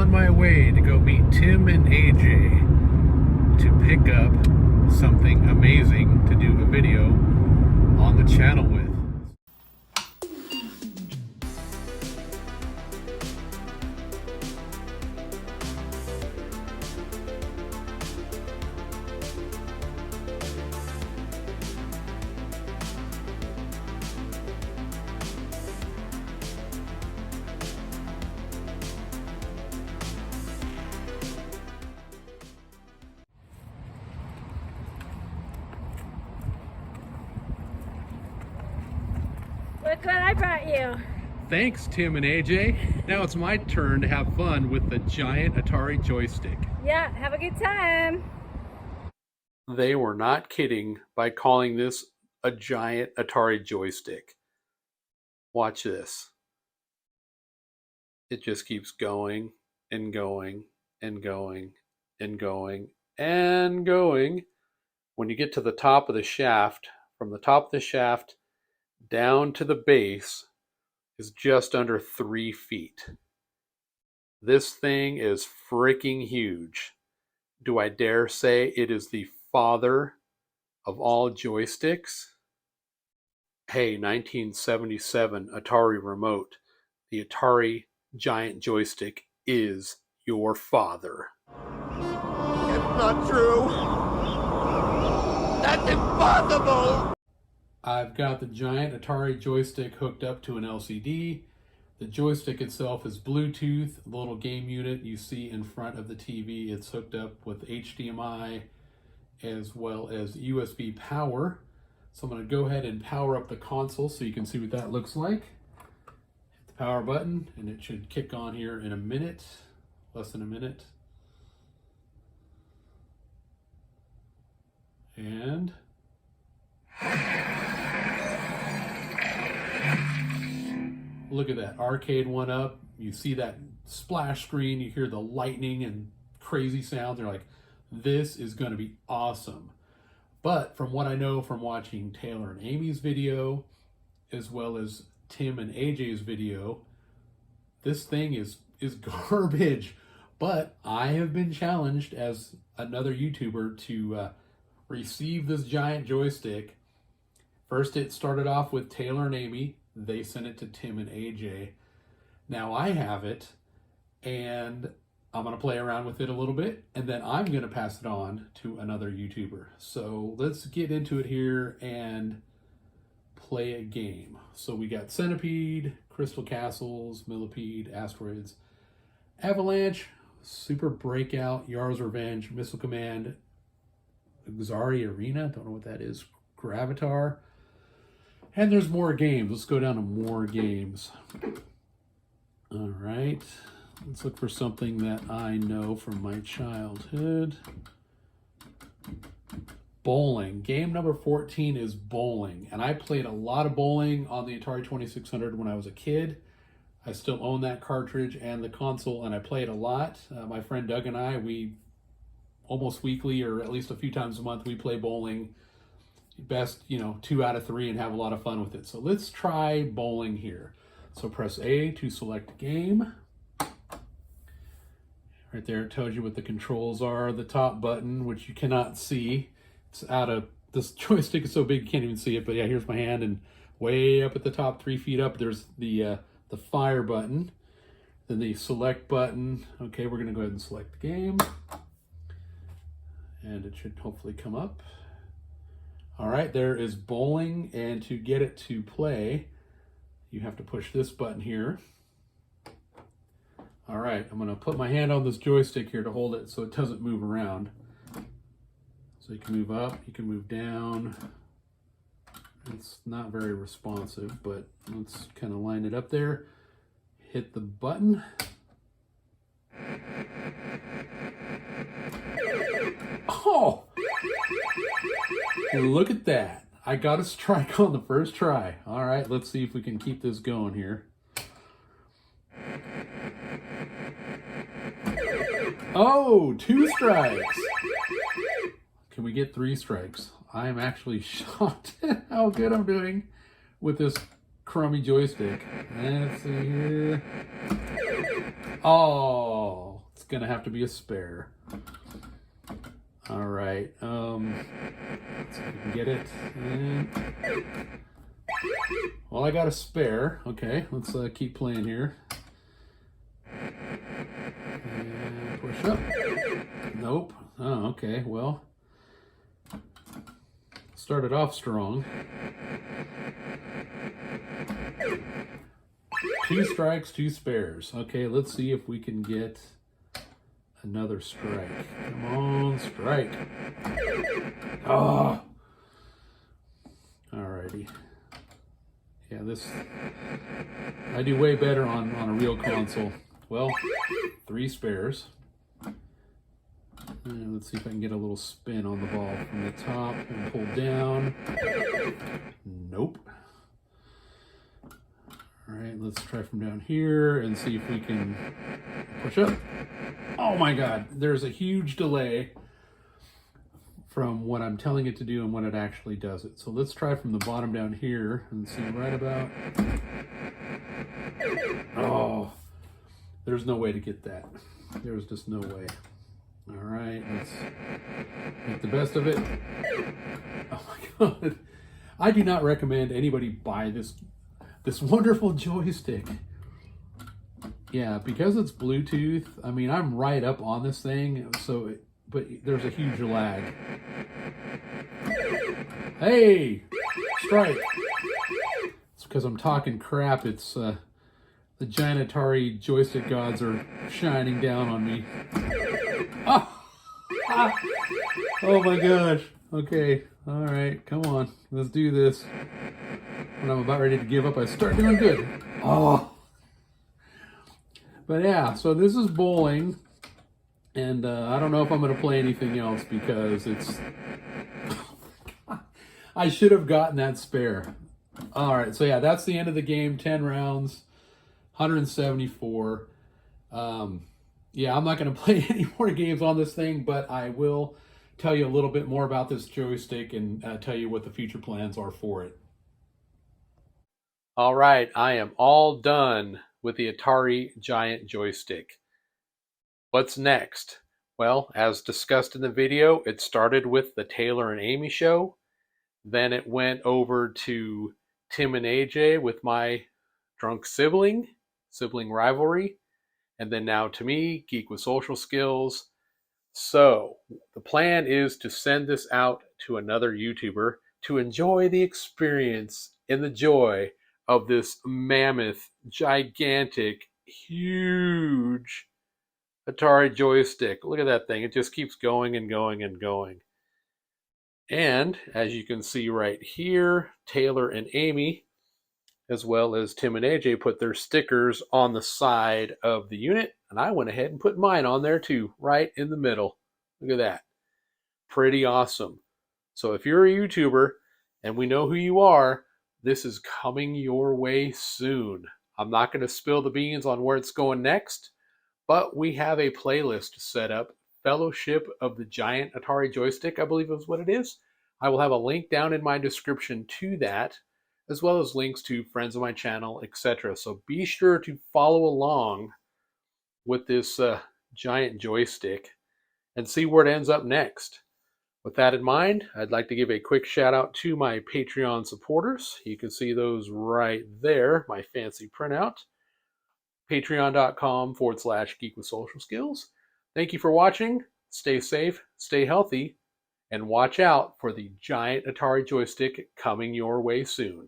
on my way to go meet Tim and AJ to pick up something amazing to do a video on the channel with. Look what I brought you. Thanks, Tim and AJ. Now it's my turn to have fun with the Giant Atari Joystick. Yeah, have a good time. They were not kidding by calling this a Giant Atari Joystick. Watch this. It just keeps going and going and going and going and going. When you get to the top of the shaft, from the top of the shaft down to the base is just under 3 feet. This thing is freaking huge. Do I dare say it is the father of all joysticks? Hey, 1977 Atari remote. The Atari Giant Joystick is your father. It's not true. That's impossible. I've got the Giant Atari Joystick hooked up to an LCD. The joystick itself is Bluetooth, the little game unit you see in front of the TV. It's hooked up with HDMI as well as USB power. So I'm going to go ahead and power up the console so you can see what that looks like. Hit the power button and it should kick on here in a minute, less than a minute. And look at that, Arcade1Up. You see that splash screen, you hear the lightning and crazy sounds. You're like, this is going to be awesome. But from what I know from watching Taylor and Amy's video, as well as Tim and AJ's video, this thing is garbage. But I have been challenged as another YouTuber to receive this giant joystick. First, it started off with Taylor and Amy. They sent it to Tim and AJ. Now I have it, and I'm going to play around with it a little bit, and then I'm going to pass it on to another YouTuber. So let's get into it here and play a game. So we got Centipede, Crystal Castles, Millipede, Asteroids, Avalanche, Super Breakout, Yar's Revenge, Missile Command, Xari Arena, don't know what that is, Gravatar, and there's more games. Let's go down to more games. All right, let's look for something that I know from my childhood. Bowling. Game number 14 is bowling, and I played a lot of bowling on the Atari 2600 when I was a kid. I still own that cartridge and the console, and I played a lot. My friend Doug and I, we almost weekly or at least a few times a month, we play bowling. Best, 2 out of 3 and have a lot of fun with it. So let's try bowling here. So press A to select game. Right there, it tells you what the controls are. The top button, which you cannot see. It's out of, this joystick is so big you can't even see it, but yeah, here's my hand, and way up at the top, 3 feet up, there's the fire button. Then the select button. Okay, we're gonna go ahead and select the game. And it should hopefully come up. All right, there is bowling, and to get it to play, you have to push this button here. All right, I'm gonna put my hand on this joystick here to hold it so it doesn't move around. So you can move up, you can move down. It's not very responsive, but let's kind of line it up there. Hit the button. Oh! Look at that. I got a strike on the first try. All right, let's see if we can keep this going here. Oh, 2 strikes. Can we get 3 strikes? I am actually shocked at how good I'm doing with this crummy joystick. Let's see here. Oh, gonna have to be a spare. All right, let's see if we can get it. And, well, I got a spare. Okay, let's keep playing here. And push up. Nope. Oh, okay, well, started off strong. 2 strikes, 2 spares. Okay, let's see if we can get another strike. Come on, strike. Oh. Alrighty. Yeah, this, I do way better on a real console. Well, 3 spares. And let's see if I can get a little spin on the ball from the top and pull down. Nope. All right, let's try from down here and see if we can push up. Oh my God, there's a huge delay from what I'm telling it to do and when it actually does it. So let's try from the bottom down here and see right about. Oh, there's no way to get that. There's just no way. All right, let's make the best of it. Oh my God. I do not recommend anybody buy this wonderful joystick. Yeah, because it's Bluetooth, I mean, I'm right up on this thing, so but there's a huge lag. Hey, strike. It's because I'm talking crap. It's the Giant Atari joystick gods are shining down on me. Oh, oh my gosh. Okay, all right, come on, let's do this. When I'm about ready to give up, I start doing good. Oh. But yeah, so this is bowling, and I don't know if I'm going to play anything else because it's... I should have gotten that spare. All right, so yeah, that's the end of the game. 10 rounds, 174. Yeah, I'm not going to play any more games on this thing, but I will tell you a little bit more about this joystick and tell you what the future plans are for it. All right, I am all done with the Atari Giant Joystick. What's next? Well, as discussed in the video, it started with the Taylor and Amy show. Then it went over to Tim and AJ with My Drunk Sibling, Sibling Rivalry. And then now to me, Geek with Social Skills. So the plan is to send this out to another YouTuber to enjoy the experience and the joy of this mammoth, gigantic, huge Atari joystick. Look at that thing. It just keeps going and going and going. And as you can see right here, Taylor and Amy, as well as Tim and AJ, put their stickers on the side of the unit. And I went ahead and put mine on there too, right in the middle. Look at that. Pretty awesome. So if you're a YouTuber and we know who you are, this is coming your way soon. I'm not going to spill the beans on where it's going next, but we have a playlist set up, Fellowship of the Giant Atari Joystick, I believe is what it is. I will have a link down in my description to that, as well as links to friends of my channel, etc. So be sure to follow along with this giant joystick and see where it ends up next. With that in mind, I'd like to give a quick shout out to my Patreon supporters. You can see those right there, my fancy printout. Patreon.com/Geek with Social Skills. Thank you for watching. Stay safe, stay healthy, and watch out for the Giant Atari Joystick coming your way soon.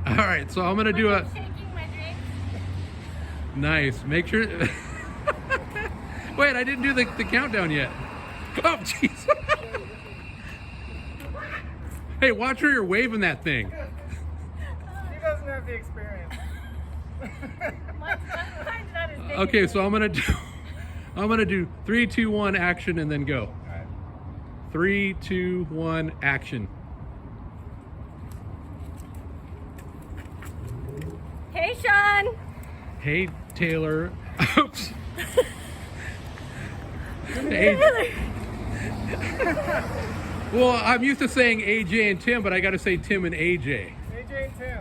All right, so I'm gonna do a... Nice. Make sure... Wait, I didn't do the countdown yet. Oh, jeez. Hey, watch where you're waving that thing. He doesn't have the experience. Mine's not as big. Okay, so I'm gonna do 3, 2, 1, action, and then go. All right. 3, 2, 1, action. Hey, Sean. Hey, Taylor. Oops. Hey. Well, I'm used to saying AJ and Tim, but I got to say Tim and AJ. AJ Jay and Tim.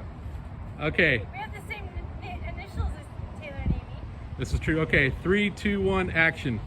Okay, We have the same initials as Taylor and Amy. this is true. Okay, 3, 2, 1, action.